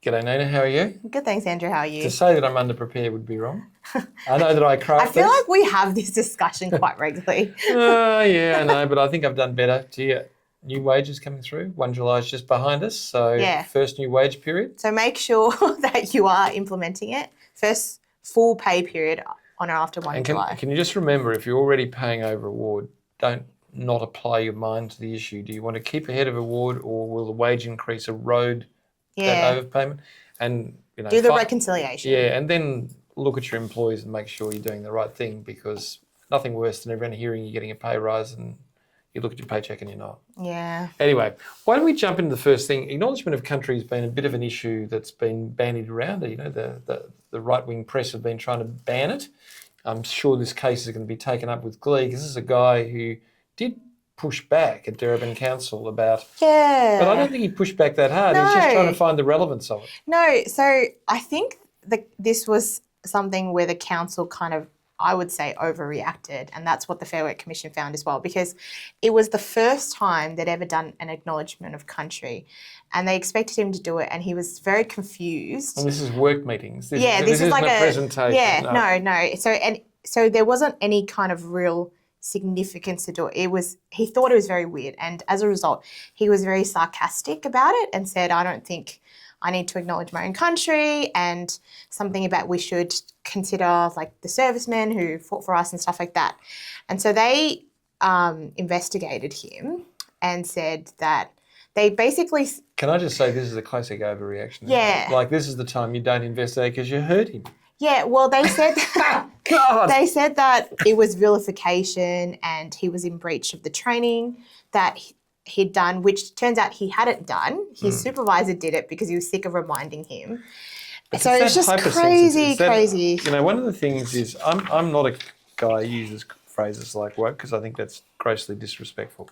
G'day, Nina. How are you? Good, thanks, Andrew. How are you? To say that I'm underprepared would be wrong. I know that I craft I feel like we have this discussion quite regularly. Yeah, I know, but I think I've done better. Gee, new wages coming through. 1 July is just behind us, so Yeah. First new wage period. So make sure that you are implementing it. First full pay period on or after 1 July. Can you just remember, if you're already paying over award, don't not apply your mind to the issue. Do you want to keep ahead of award, or will the wage increase erode that overpayment? And do the reconciliation. Yeah, and then look at your employees and make sure you're doing the right thing, because nothing worse than everyone hearing you're getting a pay rise and you look at your paycheck and you're not. Yeah. Anyway, why don't we jump into the first thing? Acknowledgement of country has been a bit of an issue that's been bandied around. The right-wing press have been trying to ban it. I'm sure this case is going to be taken up with glee, because this is a guy who did push back at Darebin Council about... Yeah. But I don't think he pushed back that hard. No. He's just trying to find the relevance of it. No, so I think this was something where the council kind of, I would say, overreacted, and that's what the Fair Work Commission found as well, because it was the first time they'd ever done an acknowledgement of country, and they expected him to do it, and he was very confused. And this is work meetings. This is like a presentation. Yeah, no. So there wasn't any kind of real significance to do it. He thought it was very weird, and as a result, he was very sarcastic about it and said, "I don't think I need to acknowledge my own country," and something about we should consider like the servicemen who fought for us and stuff like that. And so they investigated him and said that they basically... Can I just say, this is a classic overreaction? Yeah. Like, this is the time you don't investigate because you hurt him. Yeah, well, they said God. They said that it was vilification and he was in breach of the training that he'd done, which turns out he hadn't done. His supervisor did it because he was sick of reminding him. So it's just crazy. One of the things is, I'm not a guy who uses phrases like woke, because I think that's grossly disrespectful.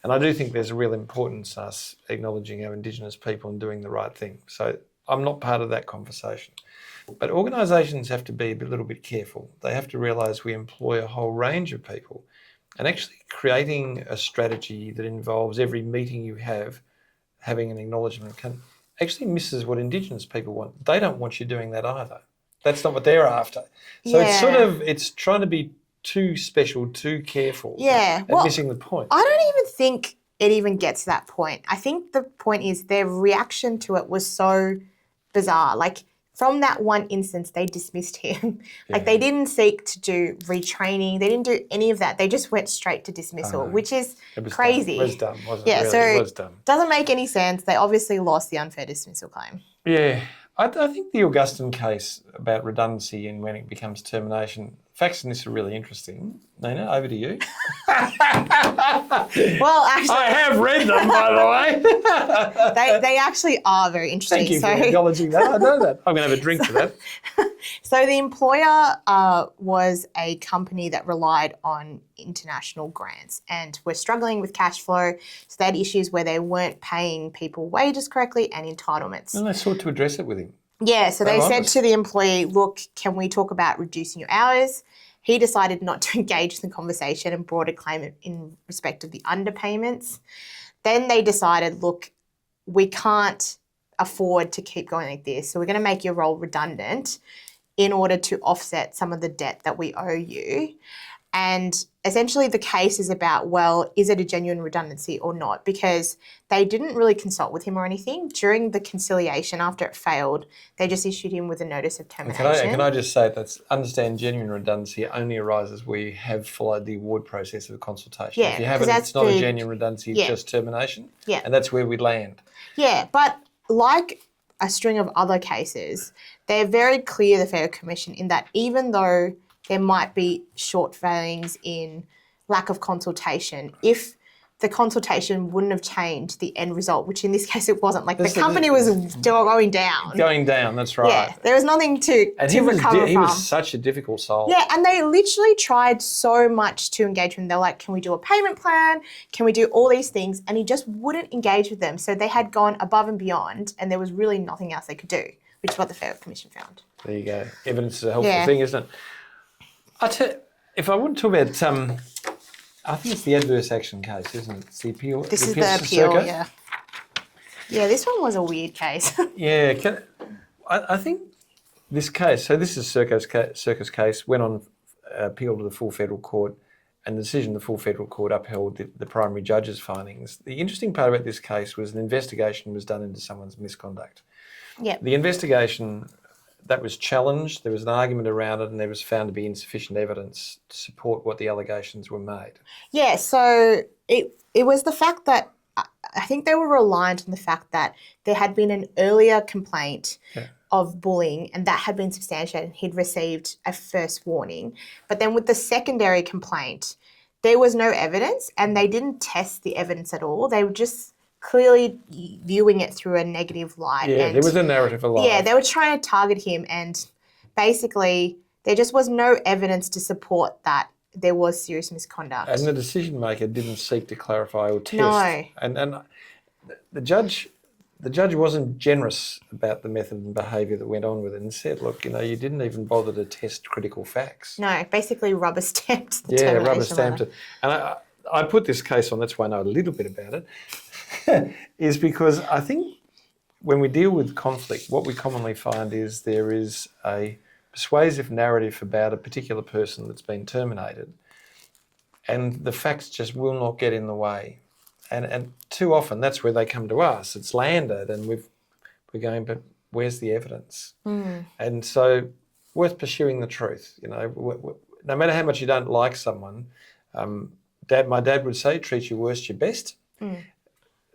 And I do think there's a real importance in us acknowledging our Indigenous people and doing the right thing. So I'm not part of that conversation. But organisations have to be a little bit careful. They have to realise we employ a whole range of people, and actually creating a strategy that involves every meeting you have having an acknowledgement actually misses what Indigenous people want. They don't want you doing that either. That's not what they're after. So it's trying to be too special, too careful, and missing the point. I don't even think it even gets to that point. I think the point is their reaction to it was so bizarre. Like, from that one instance, they dismissed him. Like, they didn't seek to do retraining. They didn't do any of that. They just went straight to dismissal, which is crazy. It was dumb, wasn't it? Yeah, really? so it was dumb. Doesn't make any sense. They obviously lost the unfair dismissal claim. Yeah. I think the Augustin case about redundancy and when it becomes termination, facts in this are really interesting. Nina, over to you. Well, actually... I have read them, by the way. they actually are very interesting. Thank you for acknowledging that. I know that. I'm going to have a drink for that. So the employer was a company that relied on international grants and were struggling with cash flow. So they had issues where they weren't paying people wages correctly and entitlements. And they sought to address it with him. Yeah, so they said to the employee, look, can we talk about reducing your hours? He decided not to engage in the conversation and brought a claim in respect of the underpayments. Then they decided, look, we can't afford to keep going like this, so we're going to make your role redundant in order to offset some of the debt that we owe you. And essentially the case is about, well, is it a genuine redundancy or not? Because they didn't really consult with him or anything. During the conciliation, after it failed, they just issued him with a notice of termination. Can I just say that understand genuine redundancy only arises where you have followed the award process of consultation. Yeah, if you haven't, it's not a genuine redundancy, it's just termination. Yeah. And that's where we land. Yeah, but like a string of other cases, they're very clear, the Fair Work Commission, in that even though there might be shortfallings in lack of consultation, if the consultation wouldn't have changed the end result, which in this case it wasn't. Like, the company was going down. Going down, that's right. Yeah, there was nothing to recover from. He was such a difficult soul. Yeah, and they literally tried so much to engage with him. They're like, can we do a payment plan? Can we do all these things? And he just wouldn't engage with them. So they had gone above and beyond, and there was really nothing else they could do, which is what the Fair Work Commission found. There you go. Evidence is a helpful thing, isn't it? If I want to talk about, I think it's the adverse action case, isn't it? It's the appeal. This is the appeal, yeah. Yeah, this one was a weird case. Yeah, I think this case, so this is Circus case, went on appeal to the full federal court, and the decision the full federal court upheld the primary judge's findings. The interesting part about this case was an investigation was done into someone's misconduct. Yeah. The investigation, that was challenged, there was an argument around it, and there was found to be insufficient evidence to support what the allegations were made. Yeah, so it was the fact that I think they were reliant on the fact that there had been an earlier complaint of bullying and that had been substantiated. He'd received a first warning. But then with the secondary complaint, there was no evidence and they didn't test the evidence at all. They were just clearly viewing it through a negative light. Yeah, and there was a narrative alive. Yeah, they were trying to target him and basically there just was no evidence to support that there was serious misconduct. And the decision maker didn't seek to clarify or test. No. And the judge wasn't generous about the method and behaviour that went on with it and said, look, you didn't even bother to test critical facts. No, basically rubber stamped the Yeah, termination rubber stamped letter. it. And I put this case on, that's why I know a little bit about it, is because I think when we deal with conflict, what we commonly find is there is a persuasive narrative about a particular person that's been terminated, and the facts just will not get in the way. And too often that's where they come to us. It's landed and we're going, but where's the evidence? And so worth pursuing the truth. No matter how much you don't like someone, my dad would say, treat your worst your best.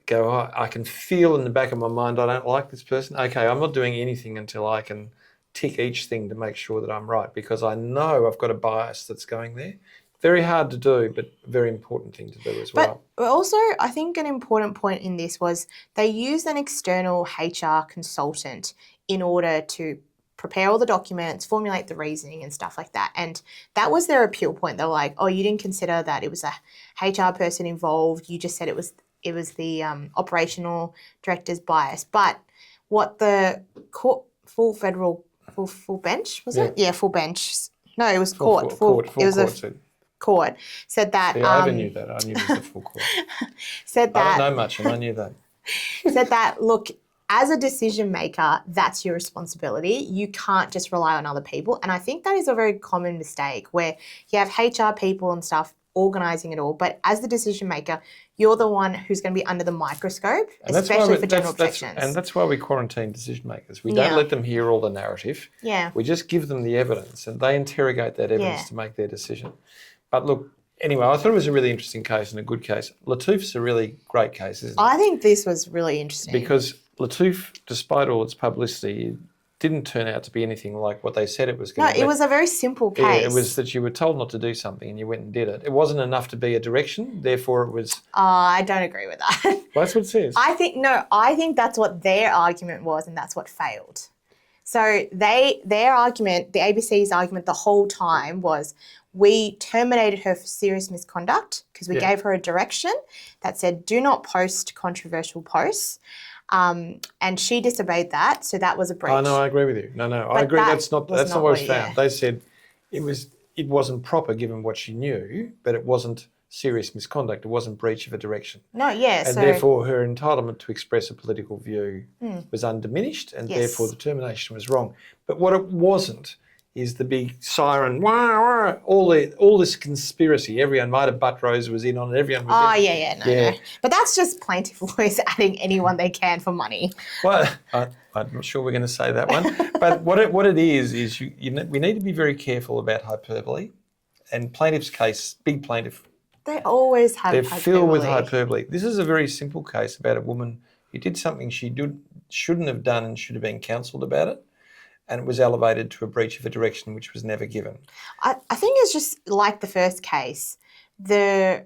Go, I can feel in the back of my mind I don't like this person. Okay, I'm not doing anything until I can tick each thing to make sure that I'm right, because I know I've got a bias that's going there. Very hard to do, but a very important thing to do as well. But also, I think an important point in this was they used an external HR consultant in order to prepare all the documents, formulate the reasoning and stuff like that. And that was their appeal point. They were like, oh, you didn't consider that it was a HR person involved. You just said it was the operational director's bias. But what the court, full bench, was it? Yeah, full bench. No, it was court. Court said that. See, I even knew that. I knew it was the full court. Said that. I don't know much, and I knew that. Said that. Look, as a decision maker, that's your responsibility. You can't just rely on other people. And I think that is a very common mistake where you have HR people and stuff organising it all, but as the decision maker, you're the one who's going to be under the microscope, especially for general protections. And that's why we quarantine decision makers. We don't let them hear all the narrative. Yeah. We just give them the evidence and they interrogate that evidence to make their decision. But look, anyway, I thought it was a really interesting case and a good case. Latouf's a really great case, isn't it? I think this was really interesting. Because Latouf, despite all its publicity, didn't turn out to be anything like what they said it was going to be. No, it was a very simple case. Yeah, it was that you were told not to do something and you went and did it. It wasn't enough to be a direction, therefore it was... I don't agree with that. Well, that's what it says. I think that's what their argument was and that's what failed. So their argument, the ABC's argument the whole time was we terminated her for serious misconduct because we gave her a direction that said do not post controversial posts. And she disobeyed that, so that was a breach. Oh, no, I agree with you. No, I agree. That's not what was found. They said it wasn't proper given what she knew, but it wasn't serious misconduct. It wasn't breach of a direction. No, yeah. And therefore her entitlement to express a political view was undiminished, and therefore the termination was wrong. But what it wasn't is the big siren, wah, wah, all this conspiracy. Everyone, Maida Buttrose was in on it. Everyone was No. But that's just plaintiff lawyers adding anyone they can for money. Well, I'm not sure we're going to say that one. But what it is we need to be very careful about hyperbole. And plaintiff's case, big plaintiff, they always have they're hyperbole. filled with hyperbole. This is a very simple case about a woman who did something she shouldn't have done and should have been counselled about it. And it was elevated to a breach of a direction which was never given. I think it's just like the first case. The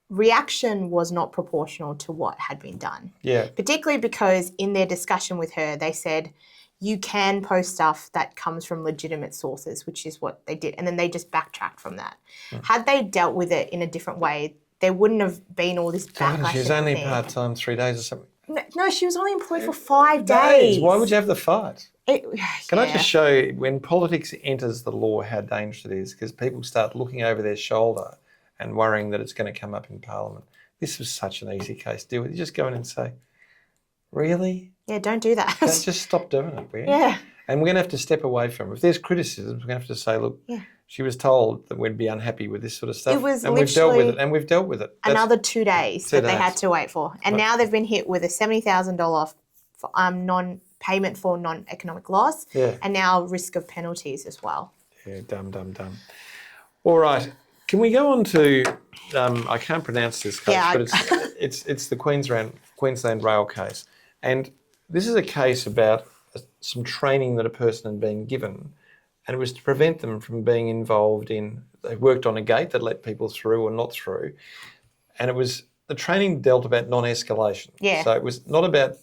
reaction was not proportional to what had been done. Yeah. Particularly because in their discussion with her, they said, you can post stuff that comes from legitimate sources, which is what they did. And then they just backtracked from that. Had they dealt with it in a different way, there wouldn't have been all this backlash. She was only part-time 3 days or something. No, she was only employed for 5 days. Why would you have the fight? Can I Yeah. just show you, when politics enters the law, how dangerous it is, because people start looking over their shoulder and worrying that it's going to come up in Parliament. This was such an easy case to deal with. You just go in and say, Really? Yeah, don't do that. Just stop doing it, will you? Yeah. And we're going to have to step away from it. If there's criticisms, we're going to have to say, look, she was told that we'd be unhappy with this sort of stuff. It was and we've dealt with it. literally And we've dealt with it. another 2 days that they had to wait for. And now they've been hit with a $70,000 non-payment for non-economic loss. Yeah. And now risk of penalties as well. Yeah, dumb. All right. Can we go on to, I can't pronounce this case, but it's the Queensland Rail case. And this is a case about some training that a person had been given, and it was to prevent them from being involved in, they worked on a gate that let people through or not through, and it was, the training dealt about non-escalation. Yeah. So it was not about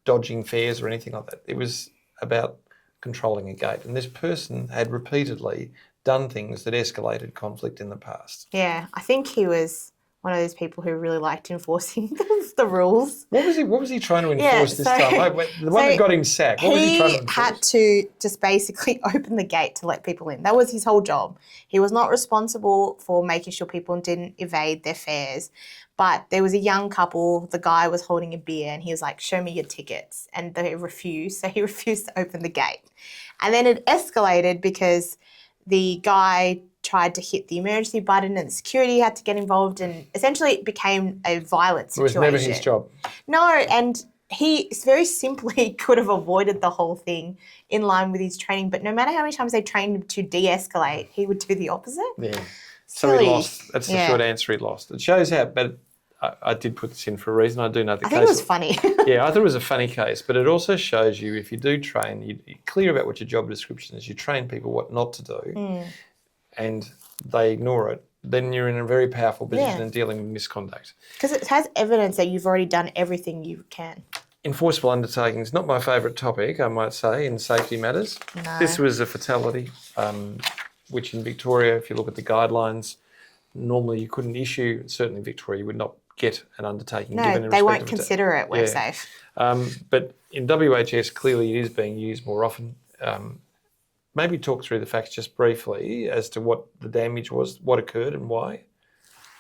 dodging fares or anything like that. It was about controlling a gate. And this person had repeatedly done things that escalated conflict in the past. Yeah, I think he was one of those people who really liked enforcing the rules. What was he trying to enforce this time? The one that got him sacked, what was he trying to enforce? He had to just basically open the gate to let people in. That was his whole job. He was not responsible for making sure people didn't evade their fares. But there was a young couple, the guy was holding a beer and he was like, show me your tickets. And they refused, so he refused to open the gate. And then it escalated because the guy tried to hit the emergency button and security had to get involved, and essentially it became a violent situation. It was never his job. No, and he very simply could have avoided the whole thing in line with his training, but no matter how many times they trained him to de-escalate, he would do the opposite. Yeah. So he lost. That's the short answer, he lost. It shows how, but I did put this in for a reason. I do know the case. I think it was funny. Yeah, I thought it was a funny case, but it also shows you, if you do train, you're clear about what your job description is. You train people what not to do, and they ignore it, then you're in a very powerful position in dealing with misconduct. Because it has evidence that you've already done everything you can. Enforceable undertakings, not my favourite topic, I might say, in safety matters. No. This was a fatality, which in Victoria, if you look at the guidelines, normally you couldn't issue, certainly in Victoria, you would not get an undertaking given in respect they won't of consider it WorkSafe. But in WHS, clearly it is being used more often. Maybe talk through the facts just briefly as to what the damage was, what occurred and why.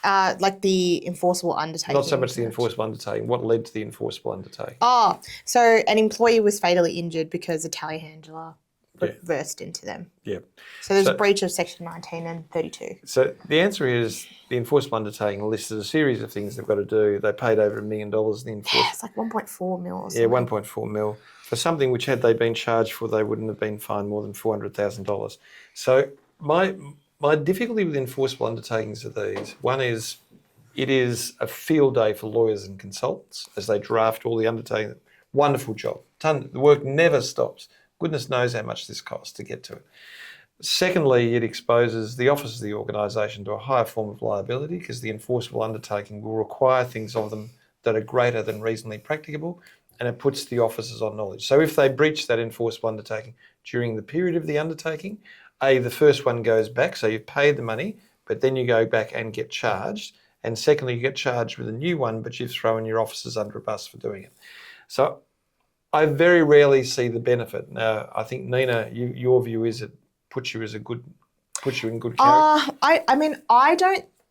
Like the enforceable undertaking. Not so much the enforceable undertaking, what led to the enforceable undertaking. Oh, so an employee was fatally injured because a telehandler reversed into them. Yeah. So there's a breach of Section 19 and 32. So the answer is the enforceable undertaking listed a series of things they've got to do. They paid over $1 million in the enforcement. Yeah, it's like 1.4 mil or something. Yeah, 1.4 mil. For something which, had they been charged for, they wouldn't have been fined more than $400,000. So my difficulty with enforceable undertakings are these. One is, it is a field day for lawyers and consultants as they draft all the undertakings. Wonderful job. The work never stops. Goodness knows how much this costs to get to it. Secondly, it exposes the officers of the organisation to a higher form of liability because the enforceable undertaking will require things of them that are greater than reasonably practicable, and it puts the officers on knowledge. So if they breach that enforceable undertaking during the period of the undertaking, the first one goes back, so you've paid the money, but then you go back and get charged. And secondly, you get charged with a new one, but you've thrown your officers under a bus for doing it. So I very rarely see the benefit. Now, I think, Nina, your view is it puts you in good character.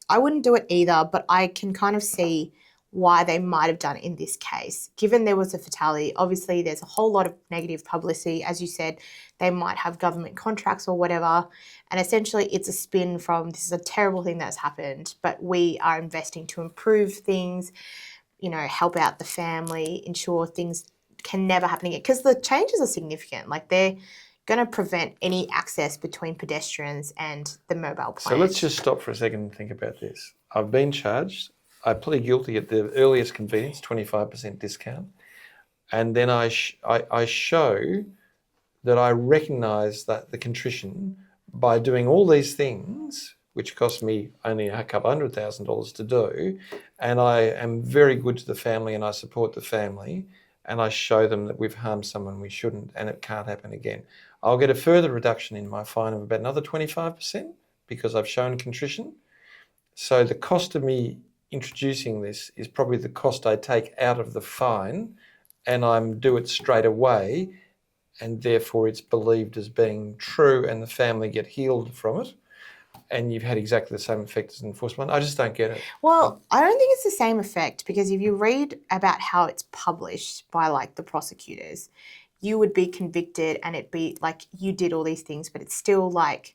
I wouldn't do it either, but I can kind of see why they might have done it in this case. Given there was a fatality, obviously there's a whole lot of negative publicity. As you said, they might have government contracts or whatever. And essentially it's a spin from, this is a terrible thing that's happened, but we are investing to improve things, help out the family, ensure things can never happen again. Because the changes are significant. Like, they're going to prevent any access between pedestrians and the mobile plant. So let's just stop for a second and think about this. I've been charged. I plead guilty at the earliest convenience, 25% discount. And then I show that I recognise that the contrition by doing all these things, which cost me only a couple $100,000 to do, and I am very good to the family and I support the family, and I show them that we've harmed someone we shouldn't and it can't happen again. I'll get a further reduction in my fine of about another 25% because I've shown contrition. So the cost of me introducing this is probably the cost I take out of the fine, and I do it straight away, and therefore it's believed as being true and the family get healed from it. and you've had exactly the same effect as enforcement. I just don't get it. Well, I don't think it's the same effect because if you read about how it's published by like the prosecutors, you would be convicted and it'd be like you did all these things, but it's still like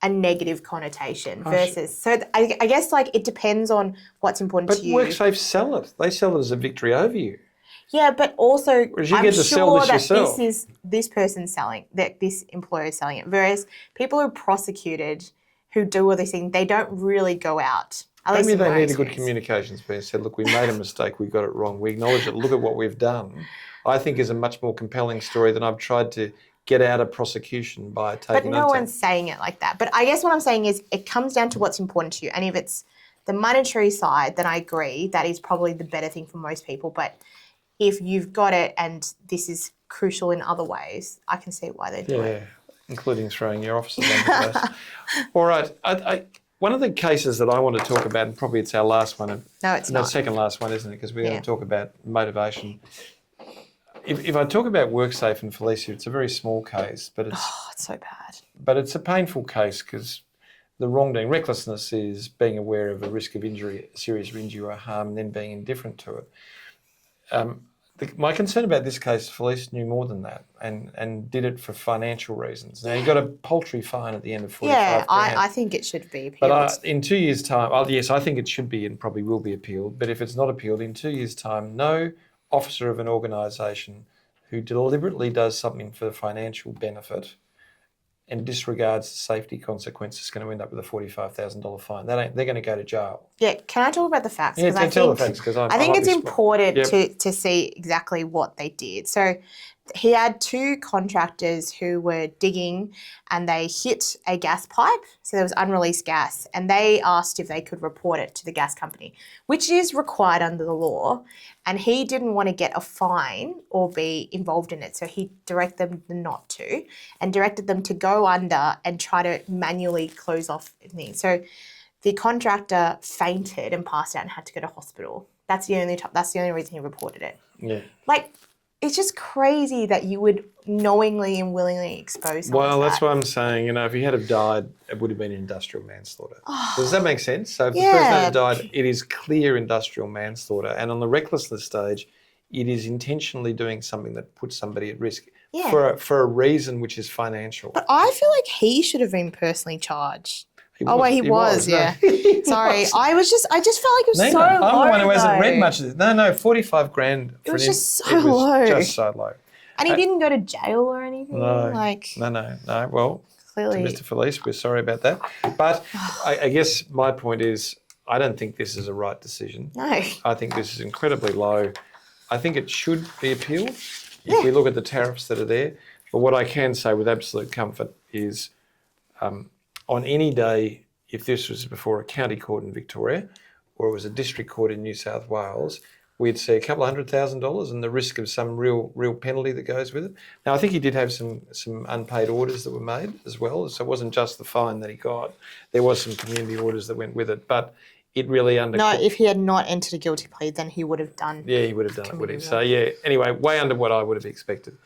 a negative connotation versus. So I guess like it depends on what's important to you. But WorkSafe sell it. They sell it as a victory over you. Yeah, but also Whereas you I'm get to sell sure this that yourself. this person's selling, that this employer is selling it. Whereas people who are prosecuted who do all these things, they don't really go out. Maybe they need a good communications person. Said, look, we made a mistake. We got it wrong. We acknowledge it. Look at what we've done. I think is a much more compelling story than I've tried to get out of prosecution by taking. But no one's saying it like that. But I guess what I'm saying is it comes down to what's important to you. And if it's the monetary side, then I agree that is probably the better thing for most people. But if you've got it and this is crucial in other ways, I can see why they do it. Yeah, including throwing your officers under the bus. All right. One of the cases that I want to talk about, and probably it's our last one. No, it's not. Second last one, isn't it? Because we're going to talk about motivation. If I talk about WorkSafe and Felicia, it's a very small case, but it's so bad. But it's a painful case because the wrongdoing, recklessness is being aware of a risk of injury, serious injury or harm, and then being indifferent to it. My concern about this case, Felice knew more than that and did it for financial reasons. Now, he got a paltry fine at the end of 45 grand. I think it should be appealed. But in 2 years' time, yes, I think it should be and probably will be appealed. But if it's not appealed, in 2 years' time, no officer of an organisation who deliberately does something for financial benefit and disregards the safety consequences is going to end up with a $45,000 fine. They're going to go to jail. Yeah, can I talk about the facts? Yeah, tell the facts because I think it's important to see exactly what they did. So he had two contractors who were digging and they hit a gas pipe. So there was unreleased gas and they asked if they could report it to the gas company, which is required under the law. And he didn't want to get a fine or be involved in it. So he directed them not to and directed them to go under and try to manually close off things. So the contractor fainted and passed out and had to go to hospital. That's the only reason he reported it. Yeah. Like, it's just crazy that you would knowingly and willingly expose someone. Well, that's what I'm saying. If he had have died, it would have been industrial manslaughter. Does that make sense? So if the person had died, it is clear industrial manslaughter. And on the recklessness stage, it is intentionally doing something that puts somebody at risk for a reason which is financial. But I feel like he should have been personally charged. He was. Yeah. Sorry, I just felt like it was so low. I'm the one who hasn't read much of this. No, 45 grand. It was just so low. Just so low. And he didn't go to jail or anything. No. No. Well, clearly, to Mr. Felice, we're sorry about that. But I guess my point is, I don't think this is a right decision. No. I think this is incredibly low. I think it should be appealed if we look at the tariffs that are there. But what I can say with absolute comfort is, on any day, if this was before a county court in Victoria or it was a district court in New South Wales, we'd see a couple of $100,000 and the risk of some real penalty that goes with it. Now, I think he did have some unpaid orders that were made as well, so it wasn't just the fine that he got. There was some community orders that went with it, but it really No, if he had not entered a guilty plea, then he would have done. Yeah, he would have done it, would he? So, anyway, way under what I would have expected.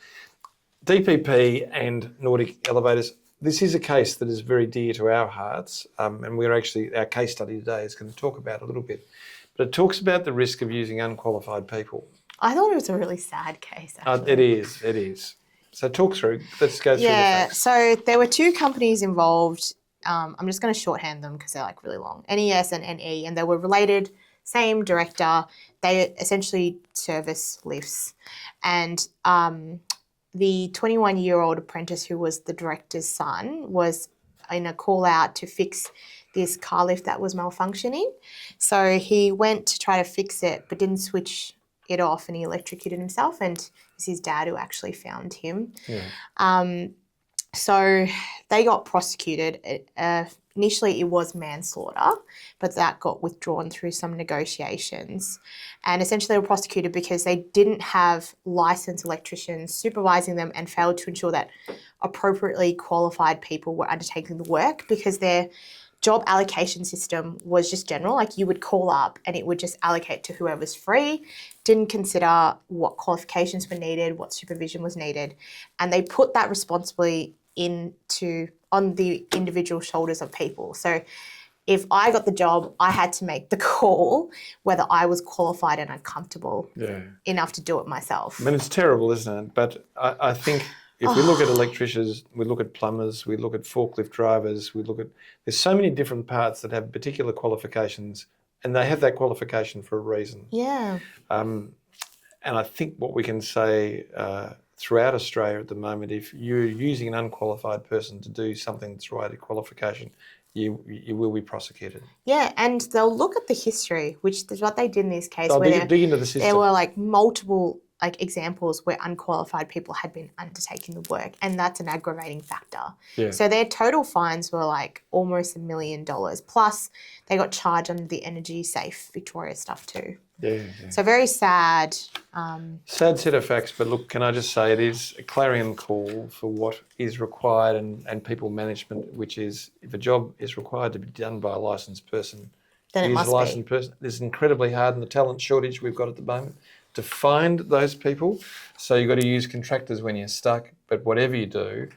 DPP and Nordic Elevators. This is a case that is very dear to our hearts, and our case study today is going to talk about it a little bit. But it talks about the risk of using unqualified people. I thought it was a really sad case, actually. It is. So talk through, let's go through the facts. So there were two companies involved. I'm just going to shorthand them because they're like really long. NES and NE, and they were related, same director. They essentially service lifts. And the 21-year-old apprentice who was the director's son was in a call out to fix this car lift that was malfunctioning. So he went to try to fix it but didn't switch it off and he electrocuted himself, and it's his dad who actually found him. Yeah. So they got prosecuted. Initially it was manslaughter, but that got withdrawn through some negotiations. And essentially they were prosecuted because they didn't have licensed electricians supervising them and failed to ensure that appropriately qualified people were undertaking the work, because their job allocation system was just general. Like, you would call up and it would just allocate to whoever's free, didn't consider what qualifications were needed, what supervision was needed. And they put that responsibility on the individual shoulders of people. So if I got the job, I had to make the call whether I was qualified and comfortable enough to do it myself. I mean, it's terrible, isn't it? But I think if we look at electricians, we look at plumbers, we look at forklift drivers, there's so many different parts that have particular qualifications, and they have that qualification for a reason. Yeah. And I think what we can say throughout Australia at the moment, if you're using an unqualified person to do something that's right at qualification, you will be prosecuted. Yeah, and they'll look at the history, which is what they did in this case. They'll dig into the system. There were like multiple examples where unqualified people had been undertaking the work, and that's an aggravating factor. Yeah. So their total fines were like almost $1 million. Plus, they got charged under the Energy Safe Victoria stuff too. Yeah. So very sad. Sad set of facts, but look, can I just say it is a clarion call for what is required and people management, which is if a job is required to be done by a licensed person, then it must a licensed person. It's incredibly hard in the talent shortage we've got at the moment to find those people. So you've got to use contractors when you're stuck, but whatever you do,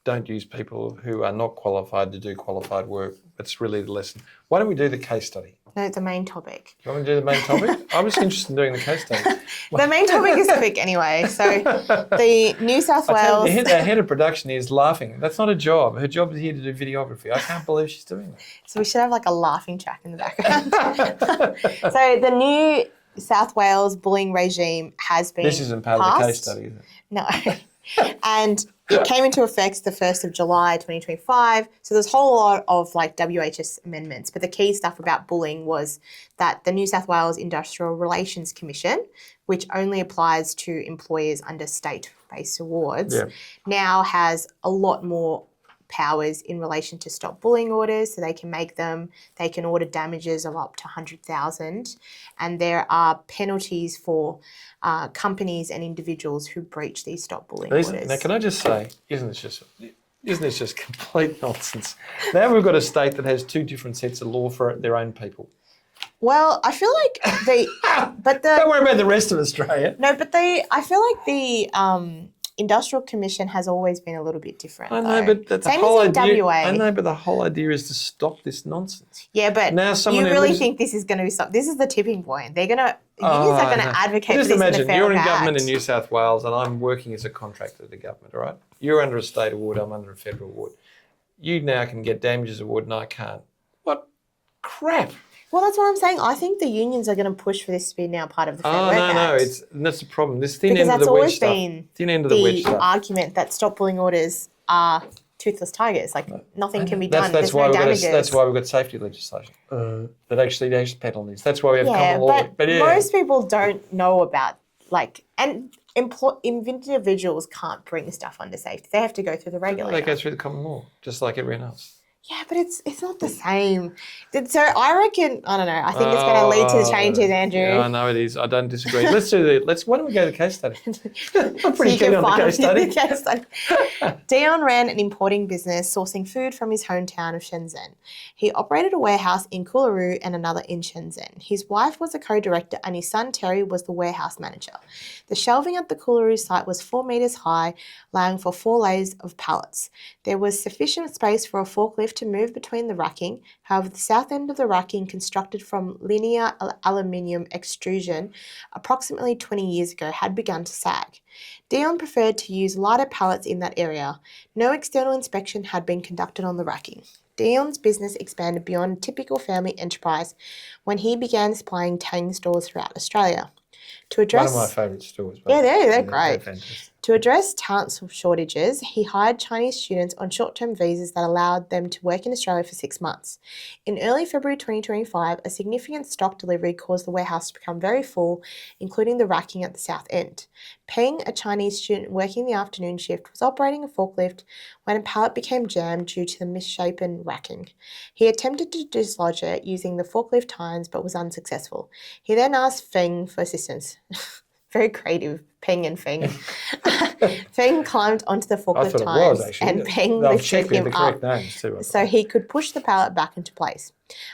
don't use people who are not qualified to do qualified work. That's really the lesson. Why don't we do the case study? No, the main topic. You want me to do the main topic? I was interested in doing the case study. The main topic is quick anyway. So the New South Wales... The head of production is laughing. That's not a job. Her job is here to do videography. I can't believe she's doing that. So we should have like a laughing track in the background. So the New South Wales bullying regime has been This isn't part passed. of the case study, is it? No. And it came into effect the 1st of July 2025. So there's a whole lot of like WHS amendments. But the key stuff about bullying was that the New South Wales Industrial Relations Commission, which only applies to employers under state-based awards, now has a lot more powers in relation to stop bullying orders. So they can order damages of up to 100,000. And there are penalties for companies and individuals who breach these stop bullying orders. Now, can I just say, isn't this just complete nonsense? Now we've got a state that has two different sets of law for their own people. Well, I feel like don't worry about the rest of Australia. No, but I feel like the Industrial Commission has always been a little bit different. I know, but that's Same the whole as in idea. WA. I know, but the whole idea is to stop this nonsense. Yeah, but now you really think this is going to be stopped? This is the tipping point. Unions are going to advocate for this in the Just imagine, you're in Fair government Act. in New South Wales and I'm working as a contractor to the government, all right? You're under a state award, I'm under a federal award. You now can get damages award and I can't. What crap? Well, that's what I'm saying. I think the unions are going to push for this to be now part of the Fair Work Act. That's the problem. This thin Because end of that's the wedge always stuff. been Thin end of the wedge stuff. argument that stop bullying orders are toothless tigers. Like nothing can be done. That's There's why no damages. that's why we've got safety legislation that actually there's penalties. That's why we have common law. But most people don't know about individuals can't bring stuff under safety. They have to go through the regulator. They go through the common law, just like everyone else. Yeah, but it's not the same. So I reckon, I don't know, I think it's going to lead to the changes, Andrew. Yeah, I know it is. I don't disagree. Why don't we go to the case study? I'm pretty keen on the case study. Dion ran an importing business sourcing food from his hometown of Shenzhen. He operated a warehouse in Coolaroo and another in Shenzhen. His wife was a co-director and his son Terry was the warehouse manager. The shelving at the Coolaroo site was 4 metres high, allowing for 4 layers of pallets. There was sufficient space for a forklift to move between the racking. However, the south end of the racking, constructed from linear aluminium extrusion approximately 20 years ago, had begun to sag. Dion preferred to use lighter pallets in that area. No external inspection had been conducted on the racking. Dion's business expanded beyond typical family enterprise when he began supplying Tang stores throughout Australia. To address, one of my favourite stores. Yeah, they're great. Fantastic. To address talent shortages, he hired Chinese students on short-term visas that allowed them to work in Australia for 6 months. In early February 2025, a significant stock delivery caused the warehouse to become very full, including the racking at the south end. Peng, a Chinese student working the afternoon shift, was operating a forklift when a pallet became jammed due to the misshapen racking. He attempted to dislodge it using the forklift tines but was unsuccessful. He then asked Feng for assistance. Very creative, Peng and Feng. Feng climbed onto the forklift tines and Peng lifted him up so he could push the pallet back into place.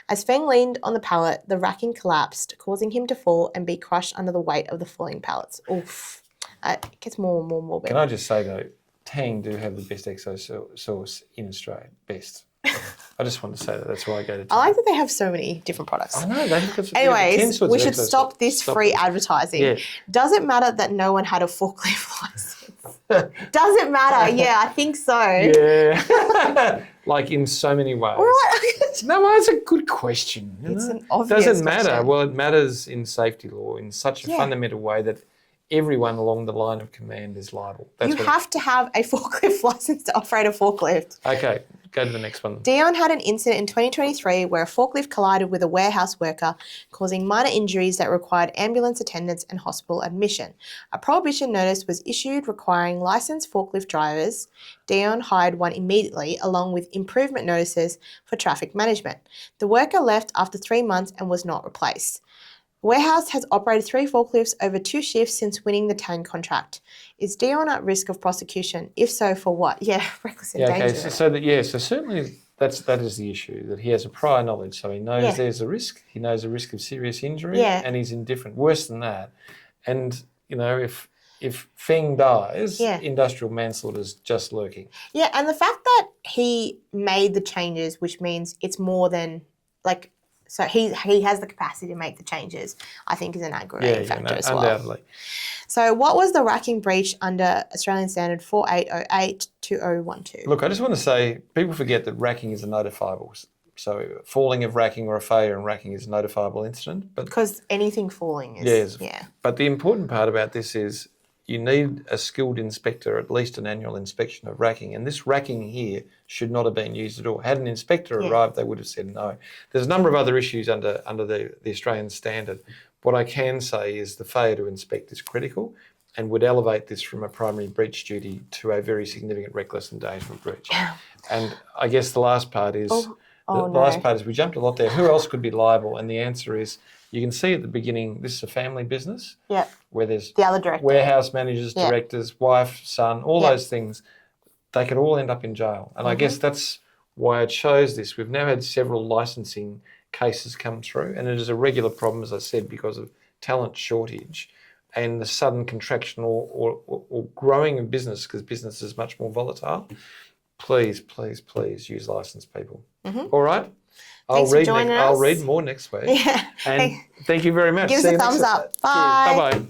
As Feng leaned on the pallet, the racking collapsed, causing him to fall and be crushed under the weight of the falling pallets. Oof. It gets more and more morbid. Can I just say though, Tang do have the best exosource in Australia. Best. I just want to say that. That's why I go to Tang. I like that they have so many different products. I know. They've got 10 Anyways, sorts we of should exosource. stop this free advertising. Yeah. Does it matter that no one had a forklift license? Does it matter? Yeah, I think so. Yeah. Like in so many ways. What? No, well, it's a good question. It's know? an obvious Does it matter? question. Well, it matters in safety law in such a Yeah. fundamental way that everyone along the line of command is liable. That's You have to have a forklift license to operate a forklift. Okay, go to the next one. Dion had an incident in 2023 where a forklift collided with a warehouse worker, causing minor injuries that required ambulance attendance and hospital admission. A prohibition notice was issued requiring licensed forklift drivers. Dion hired one immediately, along with improvement notices for traffic management. The worker left after 3 months and was not replaced. The warehouse has operated 3 forklifts over 2 shifts since winning the Tang contract. Is Dion at risk of prosecution? If so, for what? Yeah, reckless endangerment. Okay, so certainly that is the issue, that he has a prior knowledge, so he knows there's a risk, he knows a risk of serious injury, and he's indifferent. Worse than that, and if Feng dies, industrial manslaughter's just lurking. Yeah, and the fact that he made the changes, which means it's more than so he has the capacity to make the changes, I think is an aggravating factor as well. Undoubtedly. So what was the racking breach under Australian Standard 4808-2012? Look, I just want to say, people forget that racking is a notifiable. So falling of racking or a failure in racking is a notifiable incident. Because anything falling is... But the important part about this is you need a skilled inspector, at least an annual inspection of racking. And this racking here should not have been used at all. Had an inspector arrived, they would have said no. There's a number of other issues under the Australian standard. What I can say is the failure to inspect is critical and would elevate this from a primary breach duty to a very significant reckless endangerment breach. And I guess the last part is... last part is we jumped a lot there. Who else could be liable? And the answer is, you can see at the beginning, this is a family business where there's the other director, warehouse managers, directors, wife, son, all those things. They could all end up in jail. And I guess that's why I chose this. We've now had several licensing cases come through, and it is a regular problem, as I said, because of talent shortage and the sudden contraction or growing of business, because business is much more volatile. Please, please, please use licensed people. All right? I'll read more next week. And thank you very much. Give us a thumbs up. Bye. Bye-bye.